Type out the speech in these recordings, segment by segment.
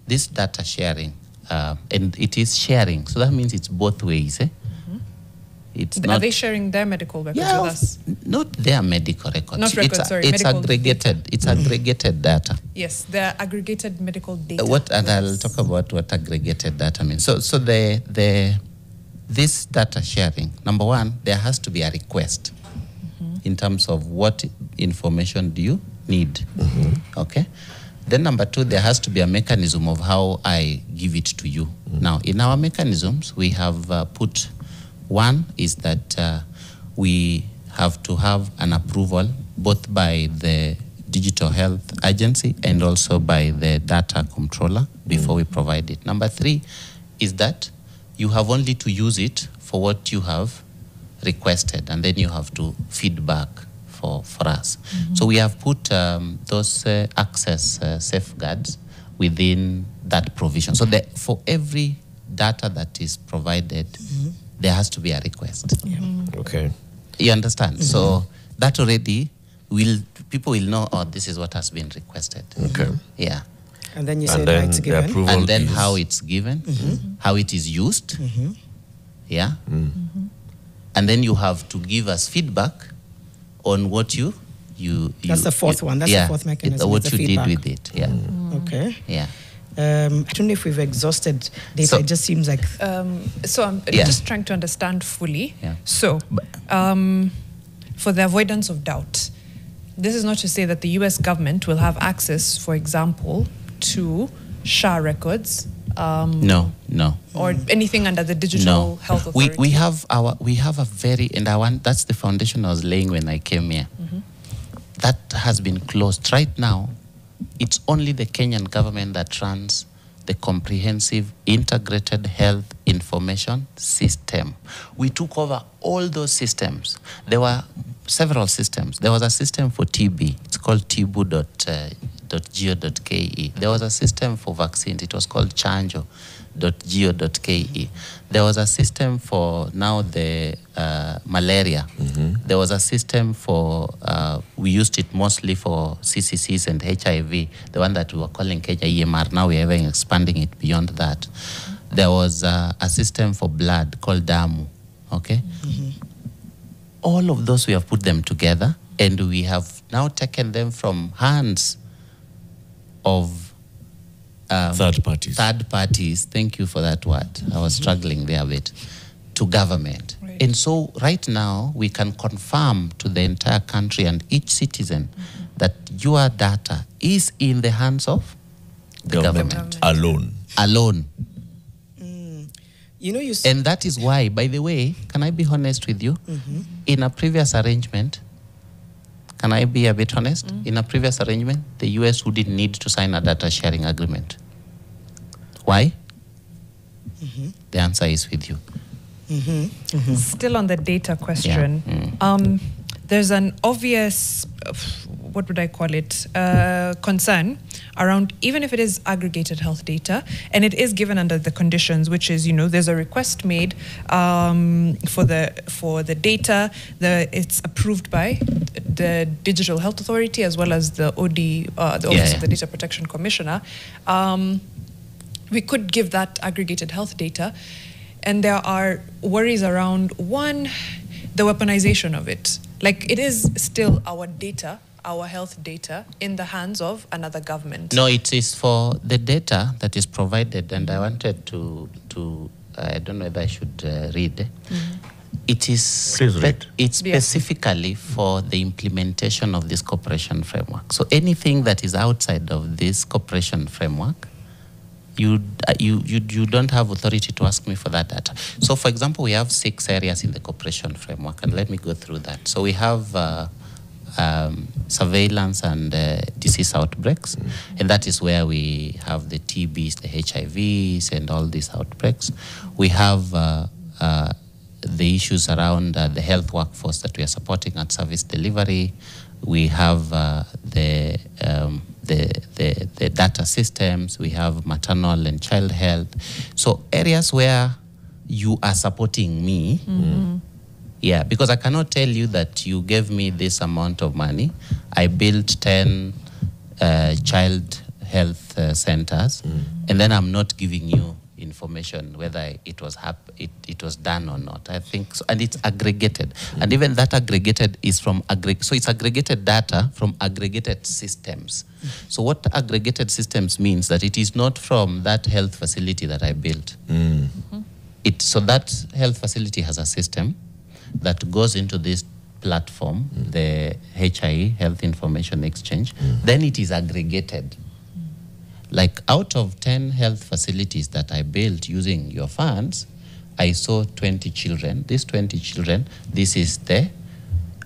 this data sharing, and it is sharing, so that means it's both ways. Are they sharing their medical records with us? Not their medical records. Not records, sorry. It's aggregated. Data. It's aggregated data. Yes, they're aggregated medical data. And I'll talk about what aggregated data means. So this data sharing, number one, there has to be a request in terms of what information do you need. Okay. Then number two, there has to be a mechanism of how I give it to you. Now, in our mechanisms, we have put one is that we have to have an approval both by the Digital Health Agency and also by the data controller before we provide it. Number three is that you have only to use it for what you have requested, and then you have to feed back for us. So we have put those access safeguards within that provision. So for every data that is provided, there has to be a request. Okay. You understand? So that already people will know, oh, this is what has been requested. Okay. Yeah. And then you say how it's given. And then how it's given, how it is used. Yeah. And then you have to give us feedback on what you that's the fourth one. That's the fourth mechanism. What you did with it. Yeah. Okay. Yeah. I don't know if we've exhausted data. So, it just seems like... so I'm just trying to understand fully. Yeah. So, for the avoidance of doubt, this is not to say that the US government will have access, for example, to SHA records. No. Or anything under the Digital Health Authority. We have a very, and that's the foundation I was laying when I came here. That has been closed. Right now, it's only the Kenyan government that runs the comprehensive integrated health information system. We took over all those systems. There were several systems. There was a system for TB. It's called tibu.go.ke. There was a system for vaccines. It was called chanjo.go.ke. There was a system for now the malaria. There was a system for, we used it mostly for CCCs and HIV, the one that we were calling Kenya EMR. Now we're even expanding it beyond that. There was a system for blood called DAMU, okay? All of those, we have put them together, and we have now taken them from hands of third parties. Thank you for that word. I was struggling there a bit. To government. Right. And so right now we can confirm to the entire country and each citizen that your data is in the hands of the government. Alone. You know, and that is why, by the way, can I be honest with you? In a previous arrangement, can I be a bit honest? In a previous arrangement, the US wouldn't need to sign a data sharing agreement. Why? The answer is with you. Still on the data question, there's an obvious, what would I call it, concern around, even if it is aggregated health data, and it is given under the conditions, which is, there's a request made for the data, it's approved by the Digital Health Authority as well as the OD, the Office of the Data Protection Commissioner. We could give that aggregated health data, and there are worries around, one, the weaponization of it. Like, it is still our data, our health data, in the hands of another government. No, it is for the data that is provided, and I wanted to I don't know whether I should read. It is Please read. It's specifically for the implementation of this cooperation framework. So anything that is outside of this cooperation framework, you don't have authority to ask me for that data. So, for example, we have 6 areas in the cooperation framework, and let me go through that. So we have surveillance and disease outbreaks, and that is where we have the TBs, the HIVs, and all these outbreaks. We have the issues around the health workforce that we are supporting at service delivery. We have the data systems. We have maternal and child health. So areas where you are supporting me. Yeah, because I cannot tell you that you gave me this amount of money. I built 10 child health centers, and then I'm not giving you information whether it was it was done or not. I think so, and it's aggregated, and even that aggregated is from so it's aggregated data from aggregated systems. So what aggregated systems means that it is not from that health facility that I built. So that health facility has a system that goes into this platform, the HIE, Health Information Exchange. Then it is aggregated. Like out of 10 health facilities that I built using your funds, I saw 20 children. These 20 children,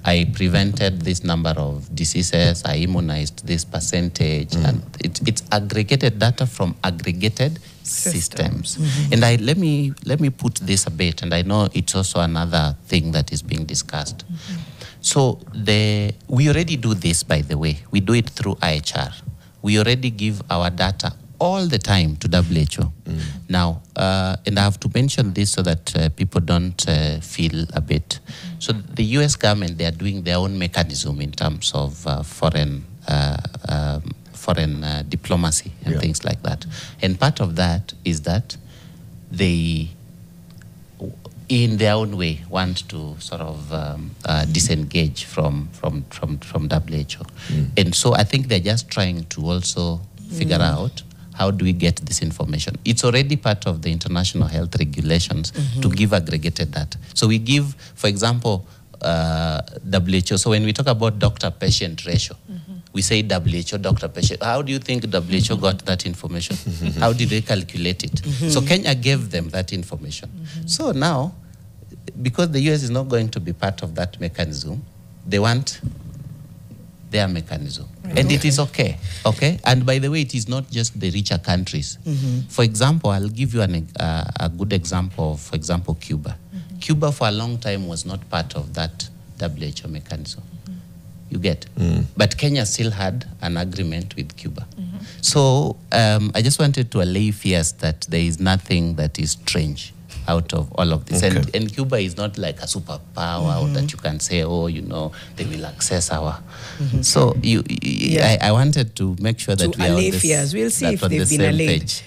I prevented this number of diseases, I immunized this percentage, and it's aggregated data from aggregated systems. And let me put this a bit, and I know it's also another thing that is being discussed. So we already do this, by the way. We do it through IHR. We already give our data all the time to WHO. Now, and I have to mention this so that people don't feel a bit. So the US government, they are doing their own mechanism in terms of foreign diplomacy and things like that. And part of that is that they, in their own way, want to sort of disengage from WHO. And so I think they're just trying to also figure out how do we get this information. It's already part of the international health regulations to give aggregated data. So we give, for example, WHO. So when we talk about doctor-patient ratio, we say WHO, doctor-patient. How do you think WHO got that information? How did they calculate it? So Kenya gave them that information. So now, because the US is not going to be part of that mechanism, they want their mechanism. And it is okay. And by the way, it is not just the richer countries. For example, I'll give you a good example of, for example, Cuba. Cuba for a long time was not part of that WHO mechanism. You get? But Kenya still had an agreement with Cuba. So I just wanted to allay fears that there is nothing that is strange out of all of this. And Cuba is not like a superpower that you can say, oh, you know, they will access our... So I wanted to make sure that we are on we'll see if they've been allayed. page.